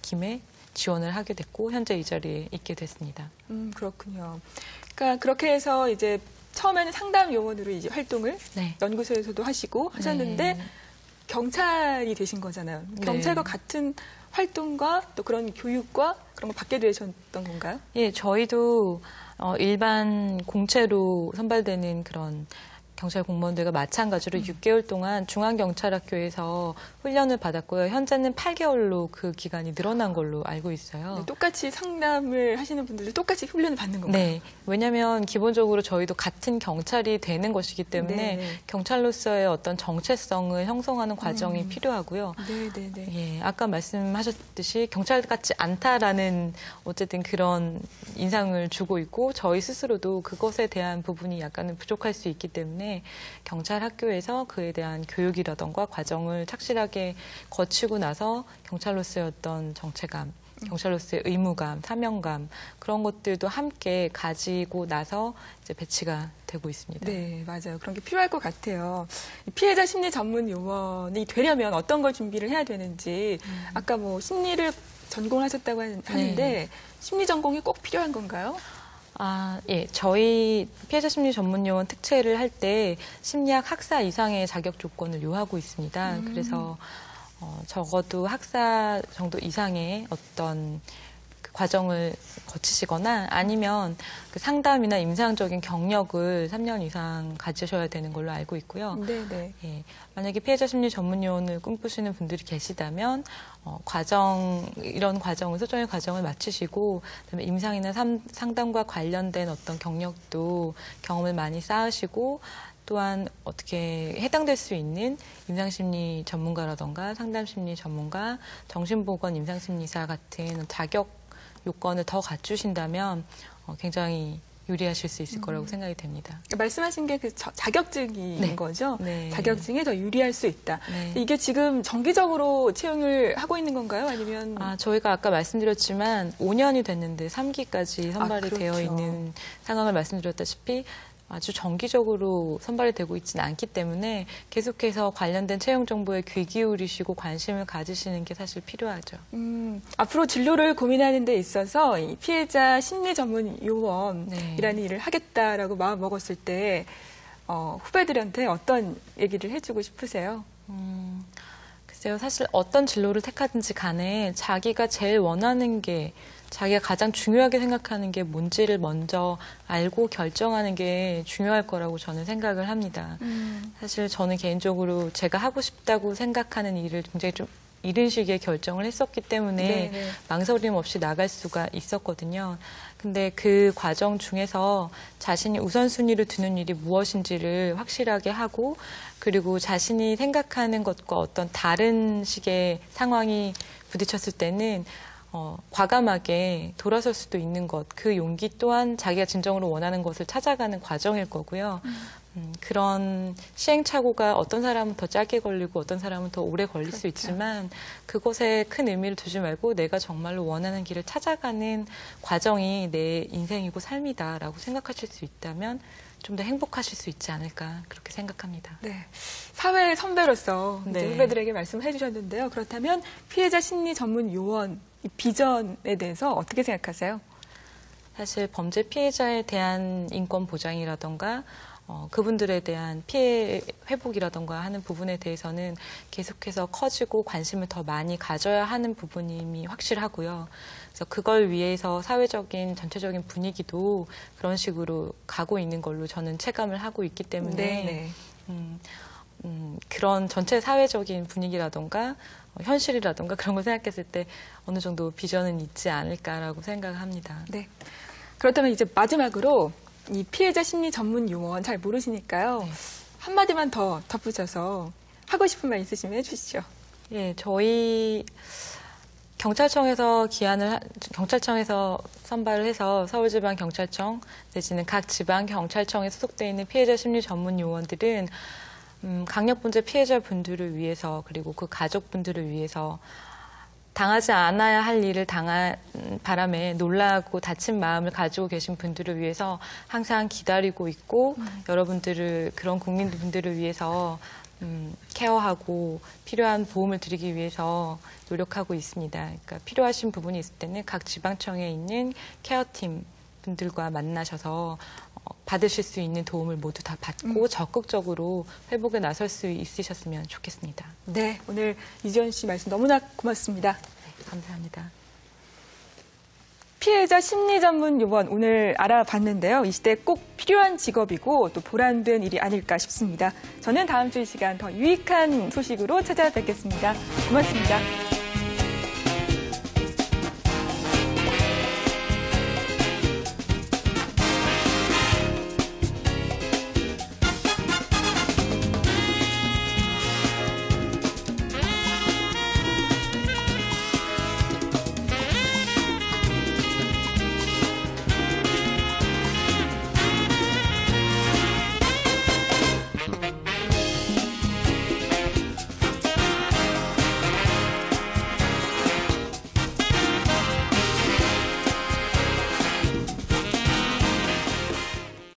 김에 지원을 하게 됐고 현재 이 자리에 있게 됐습니다. 그렇군요. 그러니까 그렇게 해서 이제 처음에는 상담 요원으로 이제 활동을 네. 연구소에서도 하시고 하셨는데 네. 경찰이 되신 거잖아요. 네. 경찰과 같은 활동과 또 그런 교육과 그런 거 받게 되셨던 건가요? 예, 저희도 일반 공채로 선발되는 그런 경찰 공무원들과 마찬가지로 6개월 동안 중앙경찰학교에서 훈련을 받았고요. 현재는 8개월로 그 기간이 늘어난 걸로 알고 있어요. 네, 똑같이 상담을 하시는 분들도 똑같이 훈련을 받는 건가요? 네, 왜냐하면 기본적으로 저희도 같은 경찰이 되는 것이기 때문에 네. 경찰로서의 어떤 정체성을 형성하는 과정이 필요하고요. 네. 예, 아까 말씀하셨듯이 경찰 같지 않다라는 어쨌든 그런 인상을 주고 있고 저희 스스로도 그것에 대한 부분이 약간은 부족할 수 있기 때문에 경찰 학교에서 그에 대한 교육이라던가 과정을 착실하게 거치고 나서 경찰로서의 어떤 정체감, 경찰로서의 의무감, 사명감 그런 것들도 함께 가지고 나서 이제 배치가 되고 있습니다. 네, 맞아요. 그런 게 필요할 것 같아요. 피해자 심리 전문 요원이 되려면 어떤 걸 준비를 해야 되는지 아까 뭐 심리를 전공하셨다고 하는데 네. 심리 전공이 꼭 필요한 건가요? 예. 저희 피해자 심리 전문 요원 특채를 할 때 심리학 학사 이상의 자격 조건을 요하고 있습니다. 그래서 적어도 학사 정도 이상의 어떤 그 과정을 거치시거나 아니면 그 상담이나 임상적인 경력을 3년 이상 가지셔야 되는 걸로 알고 있고요. 네. 예, 만약에 피해자 심리 전문 요원을 꿈꾸시는 분들이 계시다면 이런 과정을 소정의 과정을 마치시고 그다음에 임상이나 상담과 관련된 어떤 경력도 경험을 많이 쌓으시고 또한 어떻게 해당될 수 있는 임상심리 전문가라던가 상담심리 전문가, 정신보건 임상심리사 같은 자격 요건을 더 갖추신다면 굉장히 유리하실 수 있을 거라고 생각이 됩니다. 말씀하신 게 그 자격증인 네. 거죠? 네. 자격증에 더 유리할 수 있다. 네. 이게 지금 정기적으로 채용을 하고 있는 건가요? 아니면 저희가 아까 말씀드렸지만 5년이 됐는데 3기까지 선발이 그렇죠. 되어 있는 상황을 말씀드렸다시피 아주 정기적으로 선발이 되고 있지는 않기 때문에 계속해서 관련된 채용 정보에 귀 기울이시고 관심을 가지시는 게 사실 필요하죠. 앞으로 진로를 고민하는 데 있어서 이 피해자 심리 전문 요원이라는 네. 일을 하겠다라고 마음 먹었을 때 후배들한테 어떤 얘기를 해주고 싶으세요? 글쎄요, 사실 어떤 진로를 택하든지 간에 자기가 제일 원하는 게 자기가 가장 중요하게 생각하는 게 뭔지를 먼저 알고 결정하는 게 중요할 거라고 저는 생각을 합니다. 사실 저는 개인적으로 제가 하고 싶다고 생각하는 일을 굉장히 좀 이른 시기에 결정을 했었기 때문에 네. 망설임 없이 나갈 수가 있었거든요. 근데 그 과정 중에서 자신이 우선순위로 두는 일이 무엇인지를 확실하게 하고 그리고 자신이 생각하는 것과 어떤 다른 식의 상황이 부딪혔을 때는 과감하게 돌아설 수도 있는 것, 그 용기 또한 자기가 진정으로 원하는 것을 찾아가는 과정일 거고요. 그런 시행착오가 어떤 사람은 더 짧게 걸리고 어떤 사람은 더 오래 걸릴 수 있지만 그것에 큰 의미를 두지 말고 내가 정말로 원하는 길을 찾아가는 과정이 내 인생이고 삶이다라고 생각하실 수 있다면 좀 더 행복하실 수 있지 않을까 그렇게 생각합니다. 네. 사회 선배로서 이제 네. 후배들에게 말씀해 주셨는데요. 그렇다면 피해자 심리 전문 요원 이 비전에 대해서 어떻게 생각하세요? 사실 범죄 피해자에 대한 인권 보장이라던가 그분들에 대한 피해 회복이라던가 하는 부분에 대해서는 계속해서 커지고 관심을 더 많이 가져야 하는 부분임이 확실하고요. 그래서 그걸 위해서 사회적인 전체적인 분위기도 그런 식으로 가고 있는 걸로 저는 체감을 하고 있기 때문에 그런 전체 사회적인 분위기라던가 현실이라던가 그런 걸 생각했을 때 어느 정도 비전은 있지 않을까라고 생각을 합니다. 네. 그렇다면 이제 마지막으로 이 피해자 심리 전문 요원 잘 모르시니까요. 네. 한마디만 더 덧붙여서 하고 싶은 말 있으시면 해주시죠. 예, 저희 경찰청에서 선발을 해서 서울지방경찰청 내지는 각 지방경찰청에 소속되어 있는 피해자 심리 전문 요원들은 강력범죄 피해자분들을 위해서 그리고 그 가족분들을 위해서 당하지 않아야 할 일을 당한 바람에 놀라고 다친 마음을 가지고 계신 분들을 위해서 항상 기다리고 있고 여러분들을 그런 국민분들을 위해서 케어하고 필요한 도움을 드리기 위해서 노력하고 있습니다. 그러니까 필요하신 부분이 있을 때는 각 지방청에 있는 케어팀 분들과 만나셔서 받으실 수 있는 도움을 모두 다 받고 적극적으로 회복에 나설 수 있으셨으면 좋겠습니다. 네, 오늘 이지연 씨 말씀 너무나 고맙습니다. 네, 감사합니다. 피해자 심리 전문 요원 오늘 알아봤는데요. 이 시대 꼭 필요한 직업이고 또 보람된 일이 아닐까 싶습니다. 저는 다음 주 이 시간 더 유익한 소식으로 찾아뵙겠습니다. 고맙습니다.